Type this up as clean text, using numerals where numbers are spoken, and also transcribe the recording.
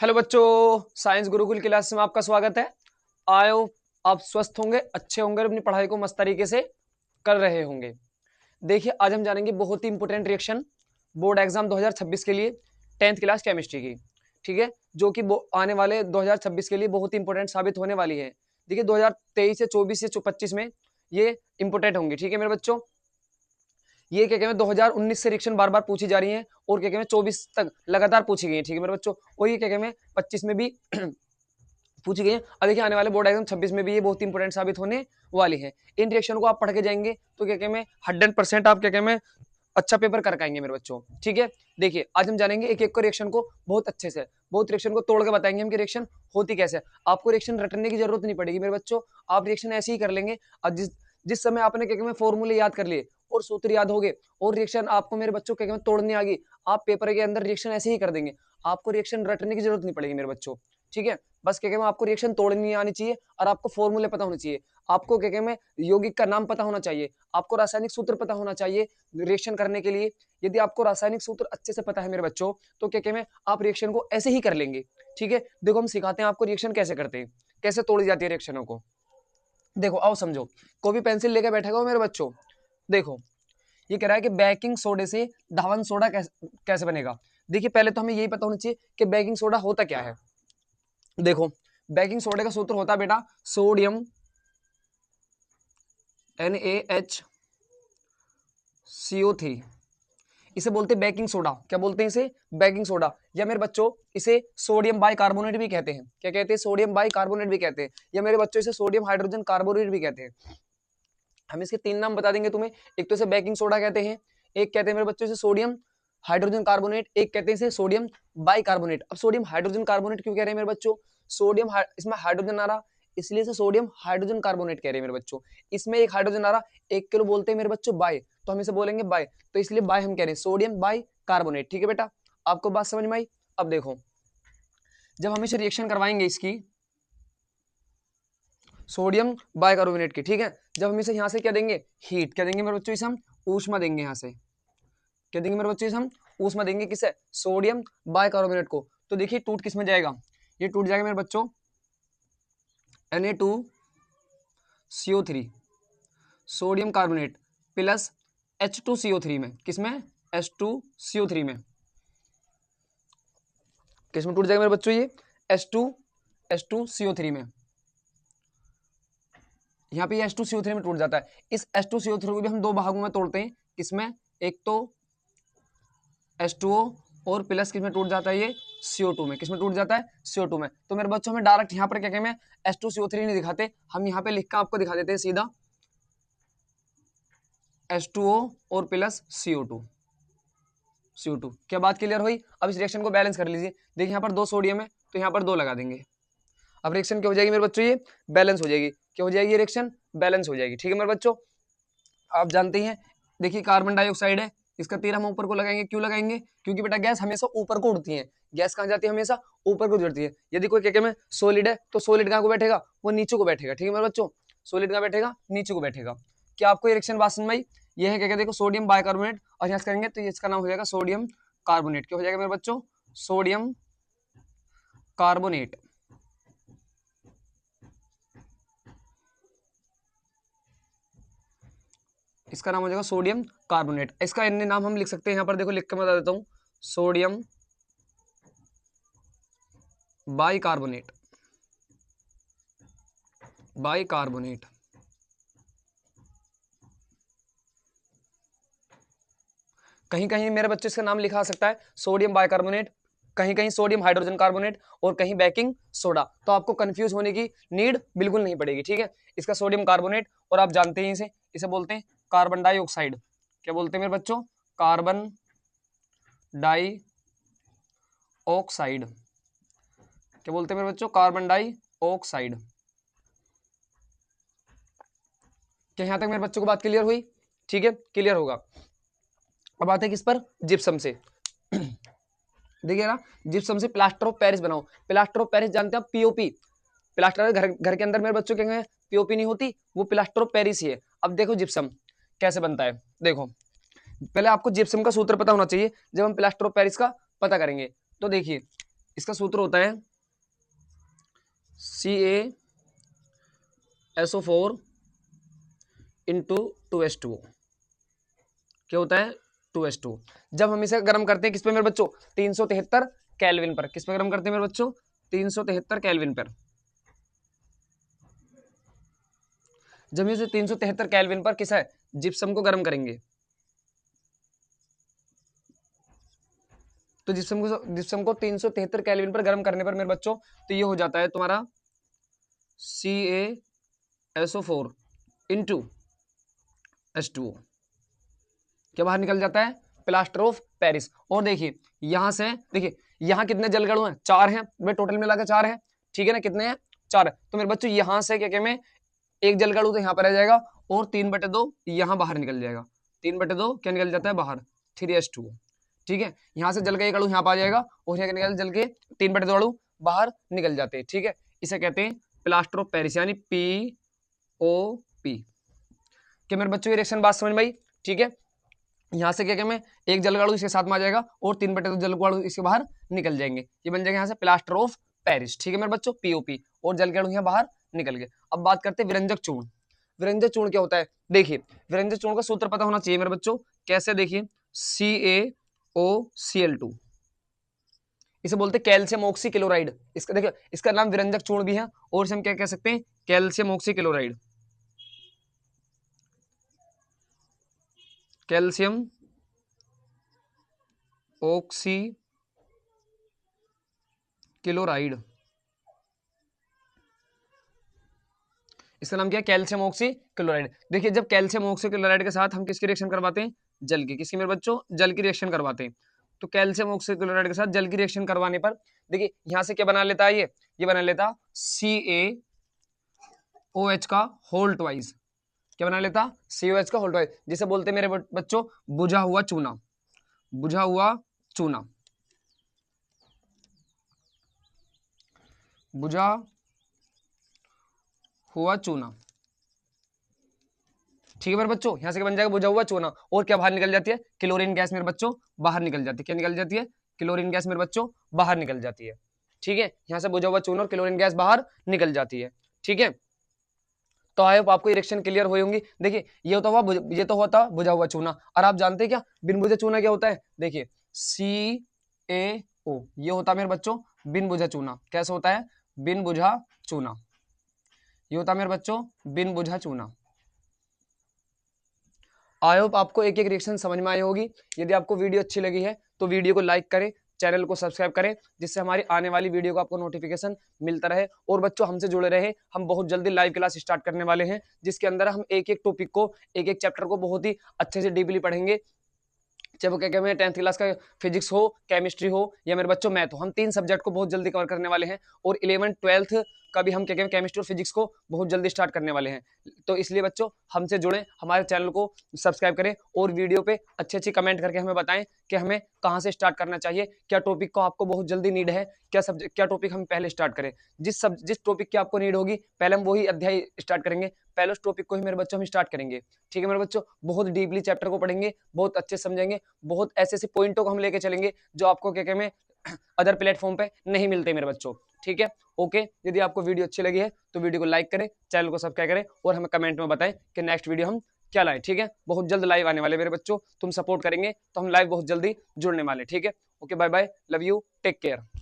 Hello बच्चों, science Gurukul class में आपका स्वागत है। आयो, आप स्वस्थ होंगे, अच्छे होंगे, अपनी पढ़ाई को मस्त तरीके से कर रहे होंगे। देखिए, आज हम जानेंगे बहुत ही इंपोर्टेंट रिएक्शन बोर्ड एग्जाम 2026 के लिए, 10th क्लास केमिस्ट्री की। ठीक है, जो कि आने वाले 2026 के लिए बहुत ही इंपोर्टेंट साबित होने वाली है। देखिए, 2023 से 24 से 25 में ये इंपोर्टेंट होंगी। ठीक है मेरे बच्चों, ये क्या कहते हैं 2019 से रिएक्शन बार बार पूछी जा रही है और क्या कहते हैं 24 तक लगातार पूछी गई है। ठीक है मेरे बच्चों, और ये क्या कहते हैं 25 में भी पूछी गई है। और देखिए, आने वाले बोर्ड एग्जाम 26 में भी ये बहुत इंपोर्टेंट साबित होने वाली है। इन रिएक्शन को आप पढ़ के जाएंगे तो क्या कहते हैं 100% आप क्या कहते हैं अच्छा पेपर कर पाएंगे मेरे बच्चों। ठीक है, देखिए आज हम जानेंगे एक एक को रिएक्शन को बहुत अच्छे से, बहुत रिएक्शन को तोड़ के बताएंगे हम कि रिएक्शन होती कैसे है। आपको रिएक्शन रटने की जरूरत नहीं पड़ेगी मेरे बच्चों, आप रिएक्शन ऐसे ही कर लेंगे। और जिस जिस समय आपने क्या कहते हैं फॉर्मूले याद कर लिए और सूत्र याद हो गए और रिएक्शन आपको मेरे बच्चों क्या कहते हैं तोड़नी आ गई, आप पेपर के अंदर रिएक्शन ऐसे ही कर देंगे। आपको रिएक्शन रटने की जरूरत नहीं पड़ेगी मेरे बच्चों। ठीक है, बस क्या कहते हैं आपको रिएक्शन तोड़नी आनी चाहिए और आपको फॉर्मूले पता होने चाहिए। आपको क्या कहते हैं यौगिक का नाम पता होना चाहिए, आपको रासायनिक सूत्र पता होना चाहिए रिएक्शन करने के लिए। यदि आपको रासायनिक सूत्र अच्छे से पता है मेरे बच्चों तो क्या कहते हैं आप रिएक्शन को ऐसे ही कर लेंगे। ठीक है, देखो हम सिखाते हैं आपको रिएक्शन कैसे करते हैं, कैसे तोड़ी जाती है रिएक्शनों को। देखो आओ समझो, कॉपी पेंसिल लेके बैठेगा हो मेरे बच्चों। देखो, ये कह रहा है कि बेकिंग सोडे से धावन सोडा कैसे बनेगा। देखिए, पहले तो हमें यही पता होना चाहिए कि बेकिंग सोडा होता क्या है। देखो, बेकिंग सोडे का सूत्र होता है बेटा सोडियम NaHCO3। इसे बोलते हैं बेकिंग सोडा। क्या बोलते हैं इसे? Baking soda. या मेरे बच्चों इसे सोडियम बाइकार्बोनेट भी कहते हैं। क्या कहते हैं? सोडियम बाइकार्बोनेट भी कहते हैं। या मेरे बच्चों इसे सोडियम हाइड्रोजन कार्बोनेट भी कहते हैं। हम इसके 3 नाम बता देंगे तुम्हें। एक तो इसे बेकिंग सोडा कहते हैं, एक कहते हैं मेरे बच्चों इसे सोडियम हाइड्रोजन कार्बोनेट, एक कहते हैं इसे सोडियम बाइकार्बोनेट। अब सोडियम हाइड्रोजन कार्बोनेट क्यों कह रहे हैं मेरे बच्चों? इसमें हाइड्रोजन आ रहा, इसलिए इसे सोडियम हाइड्रोजन कार्बोनेट कह रहे हैं मेरे बच्चों। इसमें एक हाइड्रोजन आ रहा, 1 किलो बोलते हैं मेरे बच्चों बाय, तो हम इसे बोलेंगे बाय, तो इसलिए बाय हम कह रहे हैं सोडियम बाई कार्बोनेट। ठीक है बेटा, आपको बात समझ में आई? अब देखो, जब हम इसे रिएक्शन करवाएंगे इसकी सोडियम बाइकार्बोनेट की, ठीक है, जब हम इसे यहाँ से क्या देंगे? हीट। क्या देंगे मेरे बच्चों? इसे हम ऊष्मा देंगे। यहाँ से क्या देंगे मेरे बच्चों? इसे हम ऊष्मा देंगे। किसे? सोडियम बाइकार्बोनेट को। तो देखिए टूट किस में जाएगा? ये टूट जाएगा मेरे बच्चों Na2CO3 sodium carbonate plus H2CO3 में। किसमें? H2CO3 में। किसमें टूट जाएगा मेरे बच्चों? ये H2CO3 में। यहाँ पे H2CO3 में टूट जाता है। इस H2CO3 को भी हम 2 भागों में तोड़ते हैं। किसमें? एक तो H2O और प्लस किसमें टूट जाता है? ये CO2 में। किसमें टूट जाता है? CO2 में। तो मेरे बच्चों हमें डायरेक्ट यहाँ पर क्या कहते हैं H2CO3 नहीं दिखाते, हम यहाँ पे लिख कर आपको दिखा देते हैं सीधा H2O और प्लस CO2। क्या बात क्लियर हुई? अब इस रिएक्शन को बैलेंस कर लीजिए। देखिए यहाँ पर 2 सोडियम है तो यहाँ पर 2 लगा देंगे। अब रिएक्शन क्या हो जाएगी मेरे बच्चों? ये बैलेंस हो जाएगी। क्या हो जाएगी? रिएक्शन बैलेंस हो जाएगी। ठीक है मेरे बच्चों, आप जानते हैं, देखिए कार्बन डाइऑक्साइड है, इसका तीर हम ऊपर को लगाएंगे। क्यों लगाएंगे? क्योंकि बेटा गैस हमेशा ऊपर को उड़ती है। गैस कहाँ जाती है? हमेशा ऊपर को उड़ती है। यदि कोई क्या में सॉलिड है तो सॉलिड कहाँ को बैठेगा? वो नीचे को बैठेगा। ठीक है मेरे बच्चों, सॉलिड कहाँ बैठेगा? नीचे को बैठेगा। क्या आपको रिएक्शन बात समझ में आई? ये है क्या कहते हैं सोडियम बाइकार्बोनेट, और यहाँ करेंगे तो इसका नाम हो जाएगा सोडियम कार्बोनेट। क्या हो जाएगा मेरे बच्चों? Sodium carbonate. इसका नाम हो जाएगा सोडियम कार्बोनेट। इसका अन्य नाम हम लिख सकते हैं, यहाँ पर देखो लिख के मैं बता देता हूँ, सोडियम बाइकार्बोनेट। बाइकार्बोनेट कहीं कहीं मेरे बच्चे इसका नाम लिखा सकता है सोडियम बाइकार्बोनेट, कहीं कहीं सोडियम हाइड्रोजन कार्बोनेट और कहीं बेकिंग सोडा। तो आपको कंफ्यूज होने की नीड बिल्कुल नहीं पड़ेगी। ठीक है, इसका सोडियम कार्बोनेट, और आप जानते हैं इसे इसे बोलते हैं कार्बन डाइऑक्साइड। क्या बोलते हैं मेरे बच्चों? Carbon dioxide. क्या बोलते हैं मेरे बच्चों? Carbon dioxide. क्या यहां तक मेरे बच्चों को बात क्लियर हुई? ठीक है, क्लियर होगा। अब आते हैं किस पर? जिप्सम से। देखिए ना, जिप्सम से प्लास्टर ऑफ पेरिस बनाओ। प्लास्टर ऑफ पेरिस जानते हैं आप? पीओपी। प्लास्टर घर के अंदर मेरे बच्चों क्या पीओपी नहीं होती, वो प्लास्टर ऑफ पेरिस ही है। अब देखो जिप्सम कैसे बनता है। देखो, पहले आपको जिप्सम का सूत्र पता होना चाहिए जब हम प्लास्टर ऑफ पेरिस का पता करेंगे। तो देखिए, इसका सूत्र होता है CaSO4 इंटू 2H2O। क्या होता है? 2H2। जब हम इसे गर्म करते हैं किस पे मेरे बच्चों? 373 केल्विन पर। किस पे गर्म करते हैं मेरे बच्चों? 373 केल्विन पर। जब इसे 373 केल्विन पर किस है? जिप्सम को गर्म करेंगे, तो जिप्सम को 373 केल्विन पर गर्म करने पर मेरे बच्चों तो ये हो जाता है तुम्हारा CaSO4 इंटू H2O। क्या बाहर निकल जाता है? Plaster of Paris. और देखिए यहां से, देखिए यहां कितने जलगणु हैं? 4 हैं भाई, टोटल मिलाकर 4 हैं, ठीक है ना? कितने हैं? 4 है। तो मेरे बच्चों यहां से क्या क्या में एक जलगणु तो यहाँ पर रह जाएगा और 3/2 यहाँ बाहर निकल जाएगा। 3/2 क्या निकल जाता है बाहर? 3H2O। ठीक है, यहाँ से जल का एक अणु यहाँ पर आ जाएगा और यहाँ निकल जल के 3/2 अणु बाहर निकल जाते हैं। ठीक है, इसे कहते हैं प्लास्टर ऑफ पेरिस यानी POP। क्या मेरे बच्चों की रिएक्शन बात समझ में आई? ठीक है, यहाँ से क्या क्या में एक जलगाड़ू इसके साथ में आ जाएगा और 3/2 जलगाड़ू इसके बाहर निकल जाएंगे। ये बन जाएगा यहाँ से प्लास्टर ऑफ पेरिस। ठीक है मेरे बच्चों, POP, और जलगाड़ू यहाँ बाहर निकल गए। अब बात करते हैं विरंजक चूर्ण। विरंजक चूर्ण क्या होता है? देखिए विरंजक चूर्ण का सूत्र पता होना चाहिए मेरे बच्चों। कैसे? देखिए CaOCl2, इसे बोलते हैं कैल्शियम ऑक्सी क्लोराइड। इसका देखिए इसका नाम विरंजक चूर्ण भी है और इसे हम क्या कह सकते हैं? Calcium oxy chloride. Calcium oxy chloride, इसका नाम क्या है? Calcium oxy chloride. देखिए जब कैल्शियम ऑक्सी क्लोराइड के साथ हम किसकी रिएक्शन करवाते हैं? जल की। किसकी मेरे बच्चों? जल की रिएक्शन करवाते हैं। तो कैल्शियम ऑक्सी क्लोराइड के साथ जल की रिएक्शन करवाने पर देखिए यहां से क्या बना लेता है? ये बना लेता CaOH का होल ट्वाइस। क्या बना लेता? COH का होल ट्वाइस, जिसे बोलते हैं मेरे बच्चों बुझा हुआ चूना। बुझा हुआ चूना, बुझा हुआ चूना। ठीक है मेरे बच्चों, यहां से क्या बन जाएगा? बुझा हुआ चूना। और क्या बाहर निकल जाती है? क्लोरीन गैस मेरे बच्चों बाहर निकल जाती है। क्या निकल जाती है? क्लोरीन गैस मेरे बच्चों बाहर निकल जाती है। ठीक है, यहां से बुझा हुआ चूना और क्लोरीन गैस बाहर निकल जाती है। ठीक है, तो आई होप आपको रिएक्शन क्लियर हुई होंगी। देखिए ये तो हुआ, ये तो होता बुझा हुआ चूना। और आप जानते हैं क्या बिन बुझा चूना क्या होता है? देखिए CaO, ये होता है मेरे बच्चों बिन बुझा चूना। कैसे होता है? बिन बुझा चूना। ये होता है मेरे बच्चों बिन बुझा चूना। आई होप आपको एक एक रिएक्शन समझ में आई होगी। यदि आपको वीडियो अच्छी लगी है तो वीडियो को लाइक करें, चैनल को सब्सक्राइब करें, जिससे हमारी आने वाली वीडियो का आपको नोटिफिकेशन मिलता रहे। और बच्चों हमसे जुड़े रहे, हम बहुत जल्दी लाइव क्लास स्टार्ट करने वाले हैं, जिसके अंदर हम एक एक टॉपिक को, एक एक चैप्टर को बहुत ही अच्छे से डीपली पढ़ेंगे। चाहे वो क्या कहते हैं 10th क्लास का फिजिक्स हो, केमिस्ट्री हो, या मेरे बच्चों मैथ हो, हम 3 सब्जेक्ट को बहुत जल्दी कवर करने वाले हैं। और 11th 12th का भी हम क्या कहते हैं केमिस्ट्री और फिजिक्स को बहुत जल्दी स्टार्ट करने वाले हैं। तो इसलिए बच्चों हमसे जुड़ें, हमारे चैनल को सब्सक्राइब करें और वीडियो पे अच्छी अच्छी कमेंट करके हमें बताएं कि हमें कहाँ से स्टार्ट करना चाहिए, क्या टॉपिक को आपको बहुत जल्दी नीड है, क्या सब्जेक्ट, क्या टॉपिक हम पहले स्टार्ट करें। जिस टॉपिक की आपको नीड होगी पहले हम वही अध्याय स्टार्ट करेंगे, पहले उस टॉपिक को ही मेरे बच्चों हम स्टार्ट करेंगे। ठीक है मेरे बच्चों, बहुत डीपली चैप्टर को पढ़ेंगे, बहुत अच्छे समझेंगे, बहुत ऐसे ऐसे पॉइंटों को हम लेके चलेंगे जो आपको क्या में अदर प्लेटफॉर्म पे नहीं मिलते मेरे बच्चों। ठीक है, ओके। यदि आपको वीडियो अच्छी लगी है तो वीडियो को लाइक करें, चैनल को सब्सक्राइब करें और हमें कमेंट में बताएं कि नेक्स्ट वीडियो हम क्या लाएं। ठीक है, बहुत जल्द लाइव आने वाले मेरे बच्चों, तुम सपोर्ट करेंगे तो हम लाइव बहुत जल्दी जुड़ने वाले। ठीक है, okay, bye bye, love you, take care.